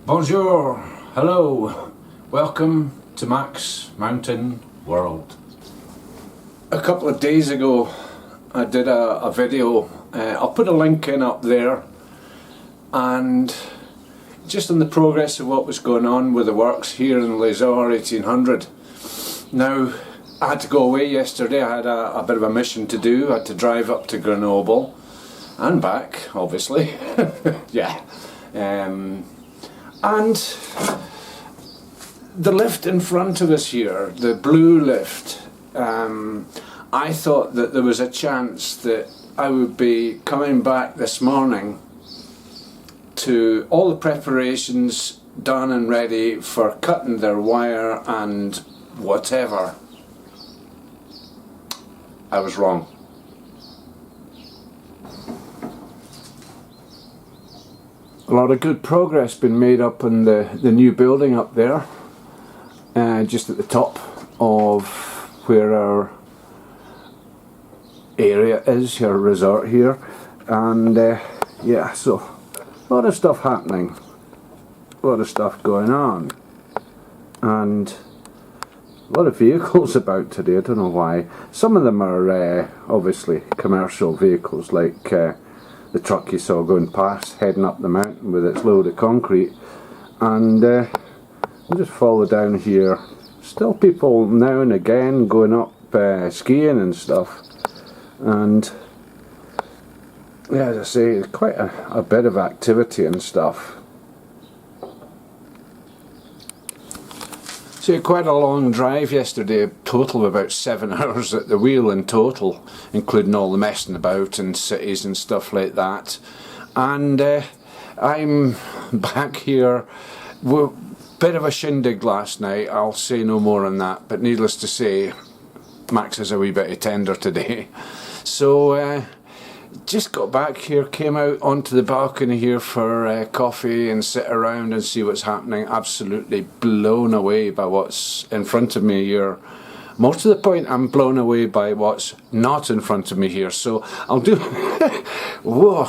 Bonjour, hello, welcome to Max Mountain World. A couple of days ago I did a video, I'll put a link in up there, and just on the progress of what was going on with the works here in Les-Orres 1800. Now, I had to go away yesterday. I had a bit of a mission to do. I had to drive up to Grenoble and back, obviously. Yeah. And the lift in front of us here, the blue lift, I thought that there was a chance that I would be coming back this morning to all the preparations done and ready for cutting their wire and whatever. I was wrong. A lot of good progress been made up in the new building up there, just at the top of where our area is, our resort here, and yeah, so a lot of stuff happening, a lot of stuff going on, and a lot of vehicles about today. I don't know why. Some of them are obviously commercial vehicles, like the truck you saw going past, heading up the mountain with its load of concrete. And we'll just follow down here. Still people now and again going up skiing and stuff. And yeah, as I say, quite a bit of activity and stuff. So quite a long drive yesterday, a total of about 7 hours at the wheel in total, including all the messing about in cities and stuff like that. And I'm back here. Bit of a shindig last night, I'll say no more on that, but needless to say, Max is a wee bit tender today. So just got back here, came out onto the balcony here for coffee and sit around and see what's happening. Absolutely blown away by what's in front of me here. Most of the point I'm blown away by what's not in front of me here, so I'll do whoa,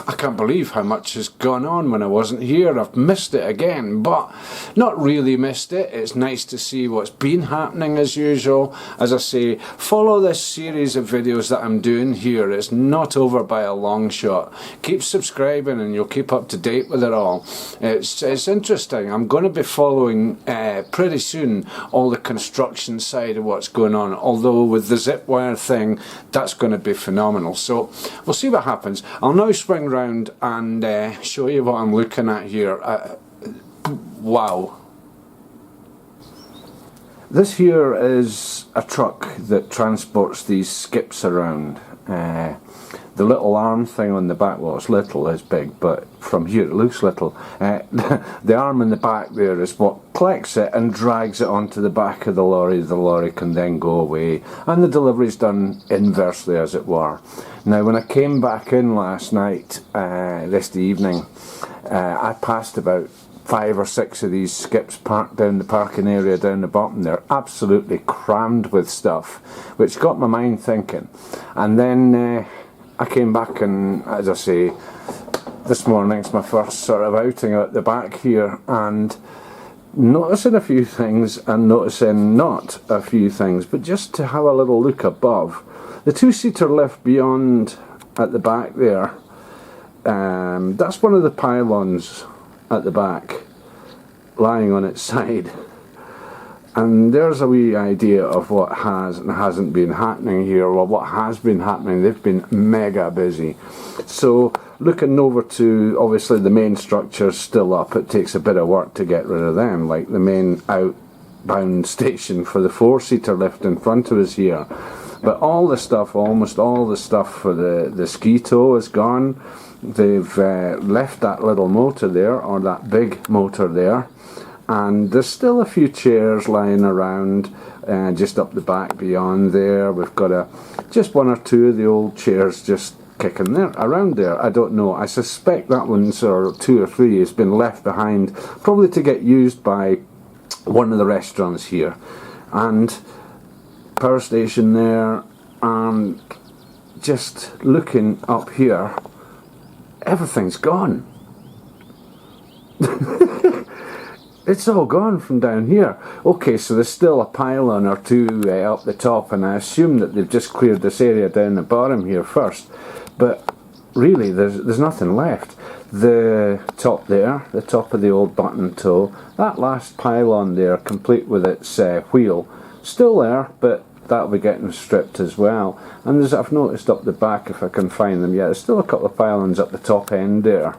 I can't believe how much has gone on when I wasn't here. I've missed it again, but not really missed it. It's nice to see what's been happening as usual. As I say, follow this series of videos that I'm doing here. It's not over by a long shot. Keep subscribing and you'll keep up to date with it all. It's interesting. I'm going to be following pretty soon all the construction side of what's going on, although with the zip wire thing, that's going to be phenomenal. So we'll see what happens. I'll now swing around and show you what I'm looking at here. Wow. This here is a truck that transports these skips around. The little arm thing on the back, well, it's little, it's big, but from here it looks little. The arm in the back there is what collects it and drags it onto the back of the lorry. The lorry can then go away, and the delivery's done inversely, as it were. Now, when I came back in last night, this evening, I passed about 5 or 6 of these skips parked down the parking area down the bottom there, absolutely crammed with stuff, which got my mind thinking. And then I came back, and as I say, this morning's my first sort of outing out the back here, and noticing a few things and noticing not a few things, but just to have a little look above. The two-seater lift beyond at the back there, that's one of the pylons at the back, lying on its side. And there's a wee idea of what has and hasn't been happening here. Well, what has been happening, they've been mega busy. So looking over to, obviously the main structure's still up. It takes a bit of work to get rid of them, like the main outbound station for the 4-seater lift in front of us here. But all the stuff, almost all the stuff for the ski tow is gone. They've left that little motor there, or that big motor there. And there's still a few chairs lying around just up the back beyond there. We've got just 1 or 2 of the old chairs just kicking there around there. I don't know. I suspect that one's, or 2 or 3, has been left behind, probably to get used by one of the restaurants here. And power station there, and just looking up here, everything's gone. It's all gone from down here. Okay, so there's still a pylon or two up the top, and I assume that they've just cleared this area down the bottom here first. But really, there's nothing left. The top there, the top of the old button toe, that last pylon there, complete with its wheel, still there, but that'll be getting stripped as well. And I've noticed up the back, if I can find them, yeah, there's still a couple of pylons up the top end there.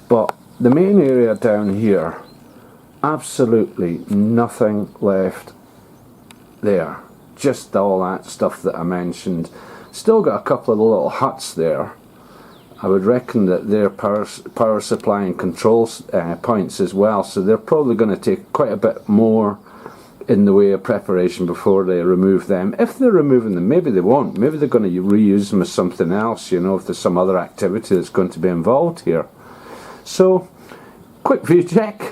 But the main area down here, absolutely nothing left there. Just all that stuff that I mentioned. Still got a couple of little huts there. I would reckon that they're power supply and control points as well, so they're probably going to take quite a bit more in the way of preparation before they remove them. If they're removing them, maybe they won't. Maybe they're going to reuse them as something else, you know, if there's some other activity that's going to be involved here. So, quick view check,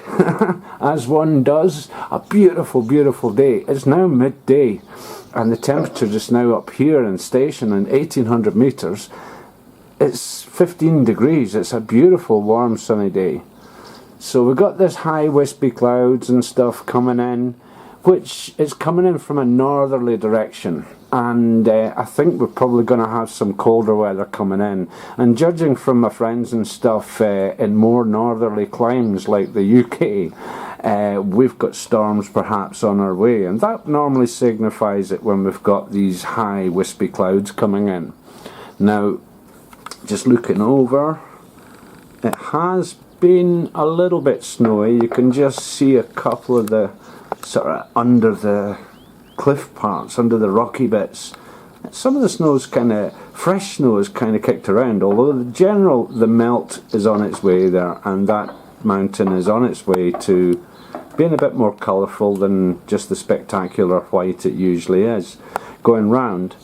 as one does. A beautiful, beautiful day. It's now midday, and the temperature just now up here in station in 1800 metres, it's 15 degrees. It's a beautiful, warm, sunny day. So we've got this high wispy clouds and stuff coming in, which is coming in from a northerly direction. And I think we're probably going to have some colder weather coming in. And judging from my friends and stuff in more northerly climes like the UK, we've got storms perhaps on our way. And that normally signifies it when we've got these high wispy clouds coming in. Now, just looking over, it has been a little bit snowy. You can just see a couple of the sort of under the cliff parts, under the rocky bits. Some of the snow's kind of, fresh snow is kind of kicked around, although the melt is on its way there, and that mountain is on its way to being a bit more colourful than just the spectacular white it usually is. Going round,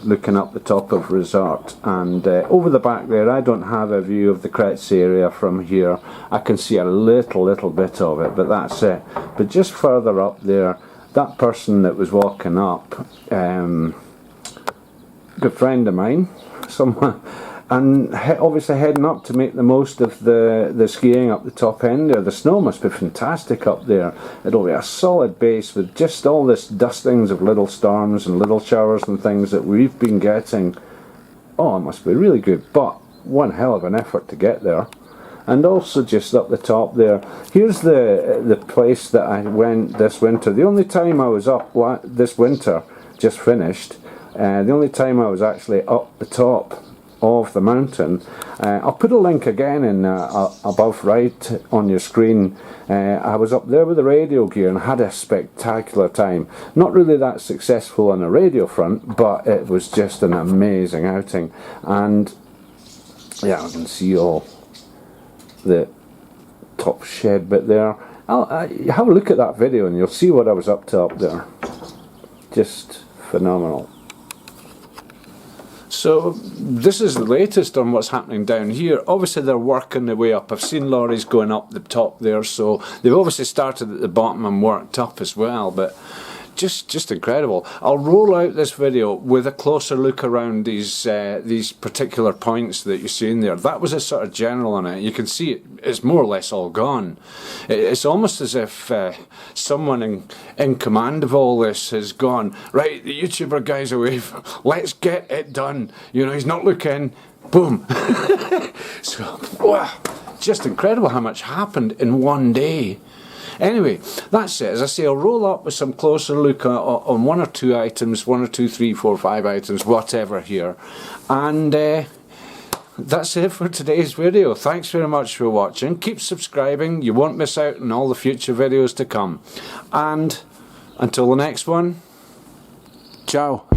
looking up the top of Resort, and over the back there, I don't have a view of the Kretz area from here. I can see a little bit of it, but that's it. But just further up there, that person that was walking up, good friend of mine, someone, and obviously heading up to make the most of the skiing up the top end there. The snow must be fantastic up there. It'll be a solid base with just all this dustings of little storms and little showers and things that we've been getting. Oh, it must be really good, but one hell of an effort to get there. And also just up the top there, here's the place that I went this winter. The only time I was up this winter, just finished, the only time I was actually up the top of the mountain. I'll put a link again in above right on your screen. I was up there with the radio gear and had a spectacular time. Not really that successful on the radio front, but it was just an amazing outing. And yeah, I can see all the top shed bit there. Have a look at that video and you'll see what I was up to up there. Just phenomenal. So this is the latest on what's happening down here. Obviously they're working their way up. I've seen lorries going up the top there, so they've obviously started at the bottom and worked up as well, but just incredible. I'll roll out this video with a closer look around these particular points that you're seeing there. That was a sort of general on it. You can see it's more or less all gone. It's almost as if someone in command of all this has gone, right, the YouTuber guy's away, let's get it done. You know, he's not looking, boom. So, wow, just incredible how much happened in one day. Anyway, that's it. As I say, I'll roll up with some closer look on one or two items, 1 or 2, 3, 4, 5 items, whatever here. And that's it for today's video. Thanks very much for watching. Keep subscribing. You won't miss out on all the future videos to come. And until the next one, ciao.